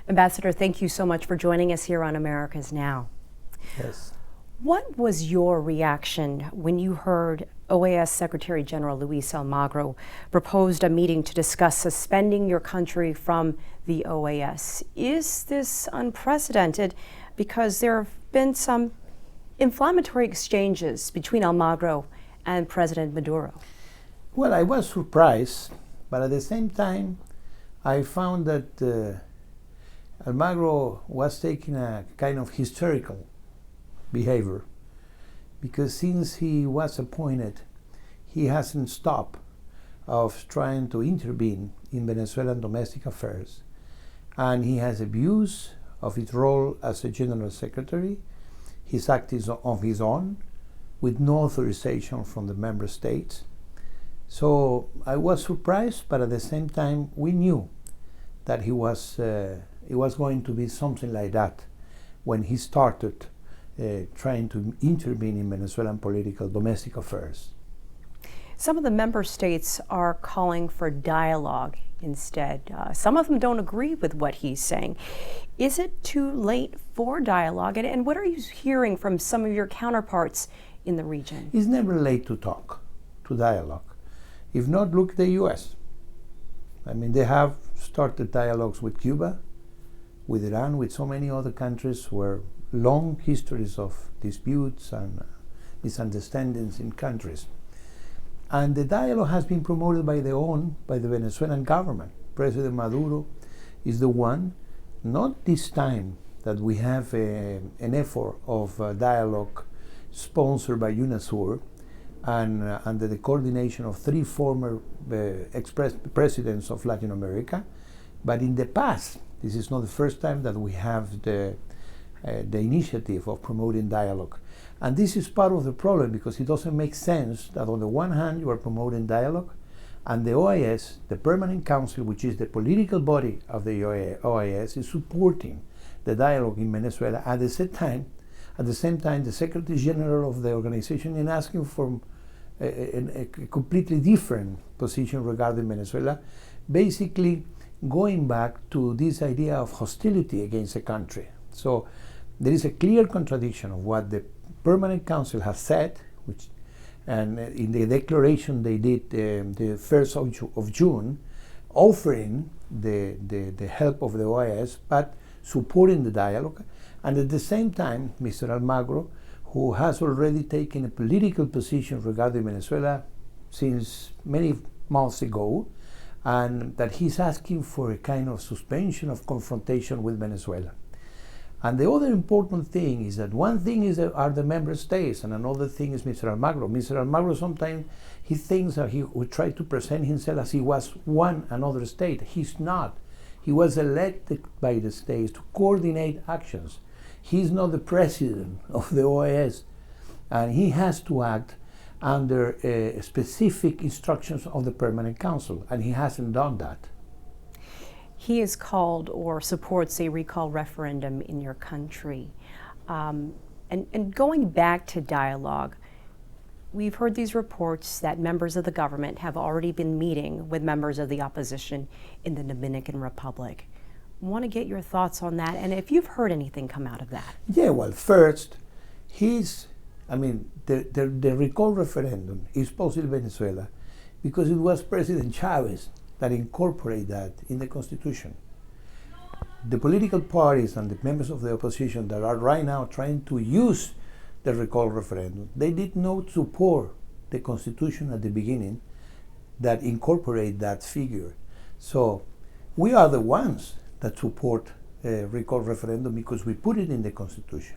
Ambassador, thank you so much for joining us here on America's Now. Yes. What was your reaction when you heard OAS Secretary General Luis Almagro proposed a meeting to discuss suspending your country from the OAS? Is this unprecedented because there have been some inflammatory exchanges between Almagro and President Maduro? Well, I was surprised, but at the same time, I found that Almagro was taking a kind of hysterical behavior, because since he was appointed, he hasn't stopped of trying to intervene in Venezuelan domestic affairs, and he has abused of his role as a general secretary. He's acting on his own with no authorization from the member states. So I was surprised, but at the same time we knew that it was going to be something like that when he started trying to intervene in Venezuelan political domestic affairs. Some of the member states are calling for dialogue instead. Some of them don't agree with what he's saying. Is it too late for dialogue? And what are you hearing from some of your counterparts in the region? It's never late to talk, to dialogue. If not, look at the US. I mean, they have started dialogues with Cuba, with Iran, with so many other countries where long histories of disputes and misunderstandings in countries. And the dialogue has been promoted by the Venezuelan government. President Maduro is the one, not this time that we have an effort of dialogue sponsored by UNASUR and under the coordination of 3 former presidents of Latin America. But in the past, this is not the first time that we have the initiative of promoting dialogue. And this is part of the problem, because it doesn't make sense that on the one hand you are promoting dialogue and the OAS, the Permanent Council, which is the political body of the OAS, is supporting the dialogue in Venezuela. At the same time, the Secretary General of the organization is asking for a completely different position regarding Venezuela, basically going back to this idea of hostility against the country. So there is a clear contradiction of what the Permanent Council has said, and in the declaration they did the 1st of June, offering the help of the OAS, but supporting the dialogue. And at the same time, Mr. Almagro, who has already taken a political position regarding Venezuela since many months ago, and that he's asking for a kind of suspension of confrontation with Venezuela. And the other important thing is that one thing are the member states, and another thing is Mr. Almagro. Mr. Almagro sometimes he thinks that he would try to present himself as he was another state. He's not. He was elected by the states to coordinate actions. He's not the president of the OAS, and he has to act under specific instructions of the Permanent Council, and he hasn't done that. He has called or supports a recall referendum in your country. And going back to dialogue, we've heard these reports that members of the government have already been meeting with members of the opposition in the Dominican Republic. I want to get your thoughts on that, and if you've heard anything come out of that. Yeah, well, first, the recall referendum is possible in Venezuela because it was President Chavez that incorporated that in the Constitution. The political parties and the members of the opposition that are right now trying to use the recall referendum, they did not support the Constitution at the beginning that incorporate that figure. So we are the ones that support a recall referendum because we put it in the Constitution.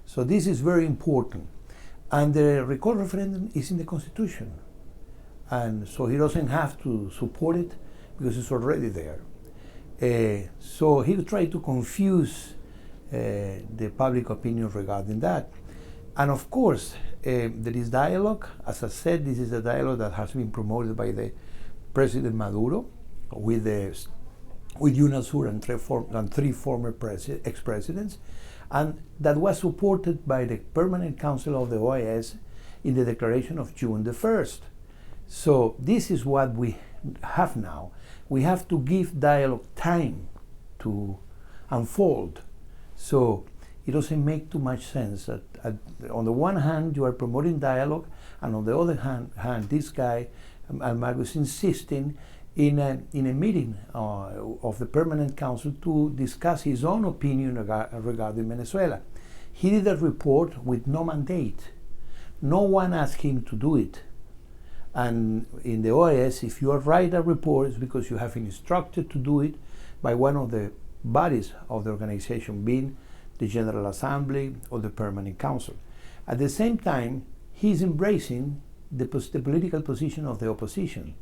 So this is very important. And the recall referendum is in the Constitution. And so he doesn't have to support it because it's already there. So he tried to confuse the public opinion regarding that. And of course, there is dialogue. As I said, this is a dialogue that has been promoted by the President Maduro with UNASUR and 3 former ex-presidents, and that was supported by the Permanent Council of the OAS in the declaration of June the 1st. So this is what we have now. We have to give dialogue time to unfold. So it doesn't make too much sense that on the one hand you are promoting dialogue, and on the other hand this guy Almagro is insisting in a meeting of the Permanent Council to discuss his own opinion regarding Venezuela. He did a report with no mandate. No one asked him to do it. And in the OAS, if you write a report, it's because you have been instructed to do it by one of the bodies of the organization, being the General Assembly or the Permanent Council. At the same time, he's embracing the political position of the opposition,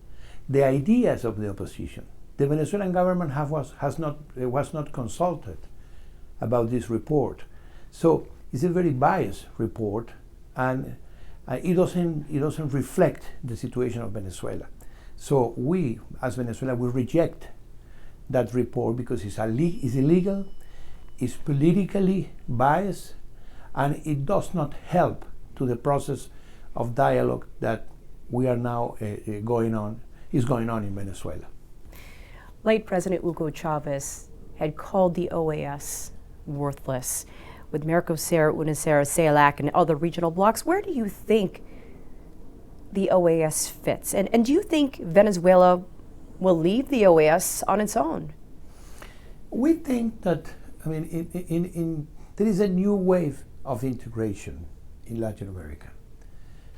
the ideas of the opposition. The Venezuelan government was not consulted about this report. So it's a very biased report, and it doesn't reflect the situation of Venezuela. So we, as Venezuela, will reject that report because it's illegal, it's politically biased, and it does not help to the process of dialogue that we are now going on in Venezuela. Late President Hugo Chavez had called the OAS worthless. With Mercosur, UNASUR, CELAC, and other regional blocs, where do you think the OAS fits? And do you think Venezuela will leave the OAS on its own? We think that, I mean, there is a new wave of integration in Latin America.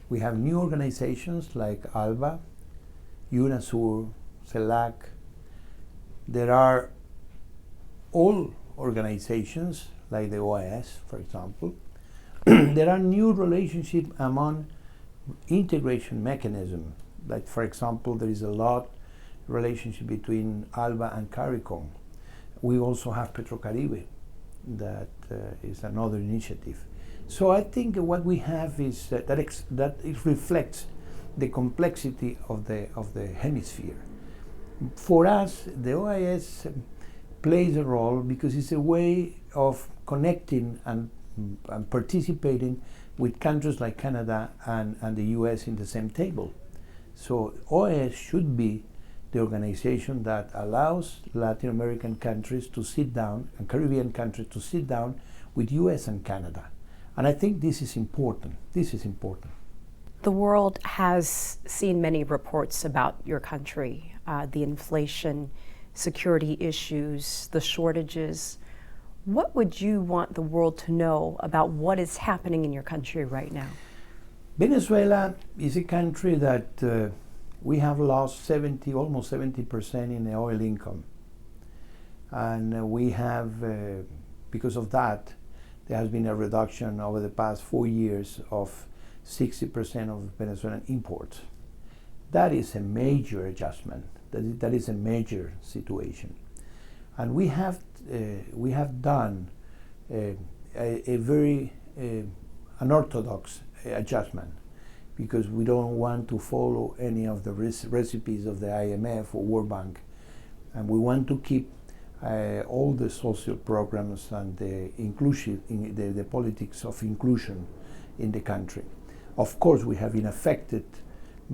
We have new organizations like ALBA, UNASUR, CELAC. There are all organizations like the OAS, for example. There are new relationships among integration mechanisms. Like, for example, there is a lot relationship between ALBA and CARICOM. We also have Petrocaribe, that is another initiative. So I think what we have is that it reflects the complexity of the hemisphere. For us, the OAS plays a role because it's a way of connecting and participating with countries like Canada and the US in the same table. So OAS should be the organization that allows Latin American countries to sit down and Caribbean countries to sit down with US and Canada. And I think this is important. This is important. The world has seen many reports about your country, the inflation, security issues, the shortages. What would you want the world to know about what is happening in your country right now? Venezuela is a country that we have lost almost 70% in the oil income. And we have, because of that, there has been a reduction over the past 4 years of 60% of Venezuelan imports. That is a major adjustment. That is a major situation. And we have done a very unorthodox adjustment, because we don't want to follow any of the recipes of the IMF or World Bank, and we want to keep all the social programs and the politics of inclusion in the country. Of course, we have been affected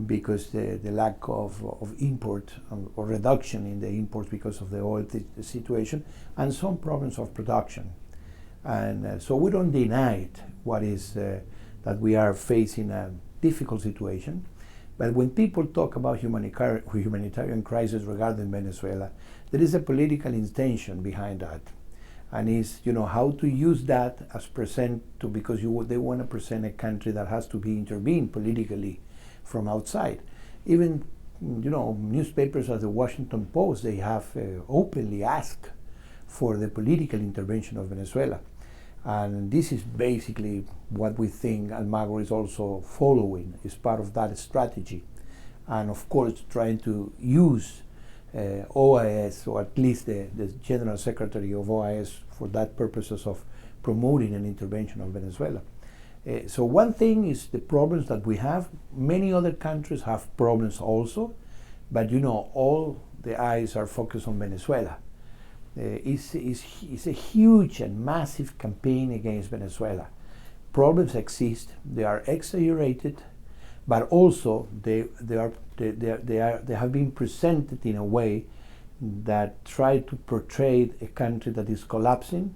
because the lack of import or reduction in the imports because of the oil situation, and some problems of production. And so we don't deny it, what is that we are facing a difficult situation. But when people talk about humanitarian crisis regarding Venezuela, there is a political intention behind that. And it's, how to use that as because they want to present a country that has to be intervened politically from outside. Even, newspapers like the Washington Post, they have openly asked for the political intervention of Venezuela. And this is basically what we think Almagro is also following, is part of that strategy. And of course, trying to use OAS, or at least the General Secretary of OAS, for that purposes of promoting an intervention of Venezuela. So one thing is the problems that we have. Many other countries have problems also, but all the eyes are focused on Venezuela. It's a huge and massive campaign against Venezuela. Problems exist, they are exaggerated, but also they have been presented in a way that try to portray a country that is collapsing,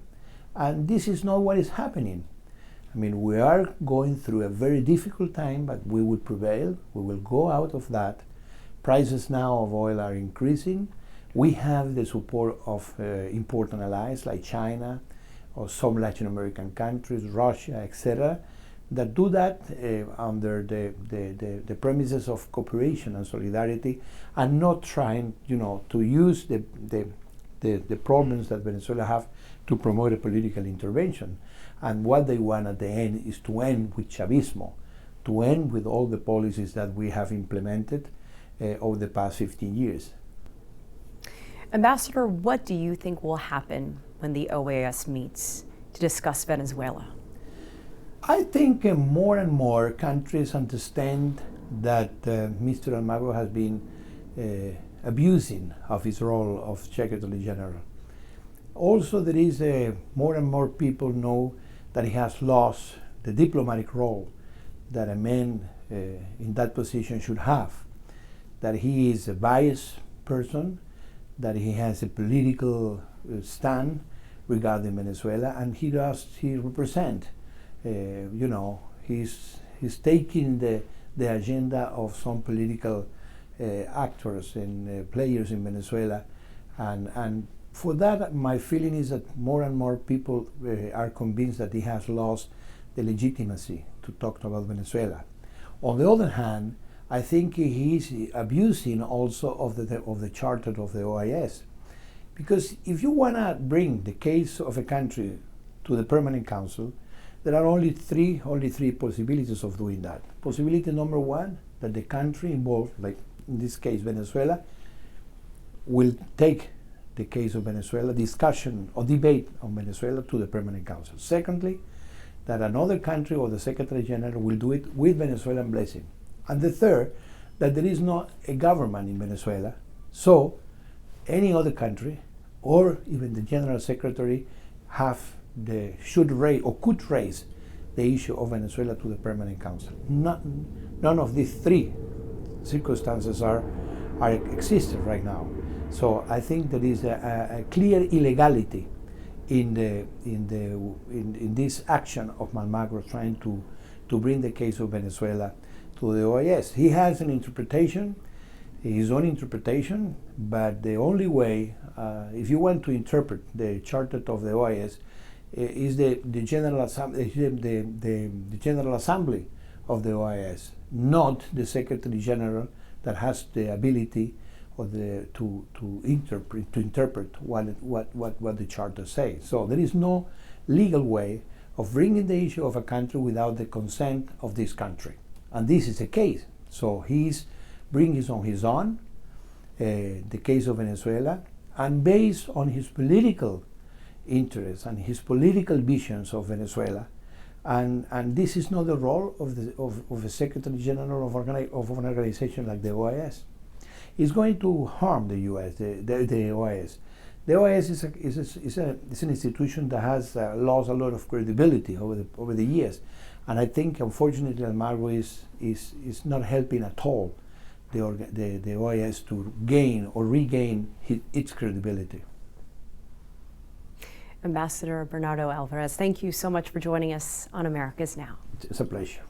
and this is not what is happening. I mean, we are going through a very difficult time, but we will prevail. We will go out of that. Prices now of oil are increasing. We have the support of important allies like China or some Latin American countries, Russia, etc., that do that under the premises of cooperation and solidarity, and not trying, to use the problems that Venezuela have to promote a political intervention. And what they want at the end is to end with Chavismo, to end with all the policies that we have implemented over the past 15 years. Ambassador, what do you think will happen when the OAS meets to discuss Venezuela? I think more and more countries understand that Mr. Almagro has been abusing of his role of Secretary General. Also, there is more and more people know that he has lost the diplomatic role that a man in that position should have, that he is a biased person, that he has a political stand regarding Venezuela, and he represents, he's taking the agenda of some political actors and players in Venezuela, and for that, my feeling is that more and more people are convinced that he has lost the legitimacy to talk about Venezuela. On the other hand, I think he is abusing also of the charter of the OAS, because if you want to bring the case of a country to the Permanent Council, there are only three possibilities of doing that. Possibility number one, that the country involved, like in this case Venezuela, will take the case of Venezuela, discussion or debate on Venezuela to the Permanent Council. Secondly, that another country or the Secretary General will do it with Venezuelan blessing. And the third, that there is not a government in Venezuela, so any other country or even the General Secretary should raise or could raise the issue of Venezuela to the Permanent Council. None of these three circumstances are existing right now. So I think there is a clear illegality in this action of Almagro trying to bring the case of Venezuela to the OAS. He has an interpretation, his own interpretation, but the only way, if you want to interpret the charter of the OAS, is the General Assembly, the General Assembly of the OAS, not the Secretary General that has the ability to interpret what the charter says. So there is no legal way of bringing the issue of a country without the consent of this country, and this is the case. So he's bringing on his own the case of Venezuela, and based on his political interests and his political visions of Venezuela, and this is not the role of a Secretary General of an organization like the OAS. It's going to harm the U.S., the OAS. The OAS is an institution that has lost a lot of credibility over the years, and I think unfortunately Almagro is not helping at all the OAS to gain or regain its credibility. Ambassador Bernardo Alvarez, thank you so much for joining us on America's Now. It's a pleasure.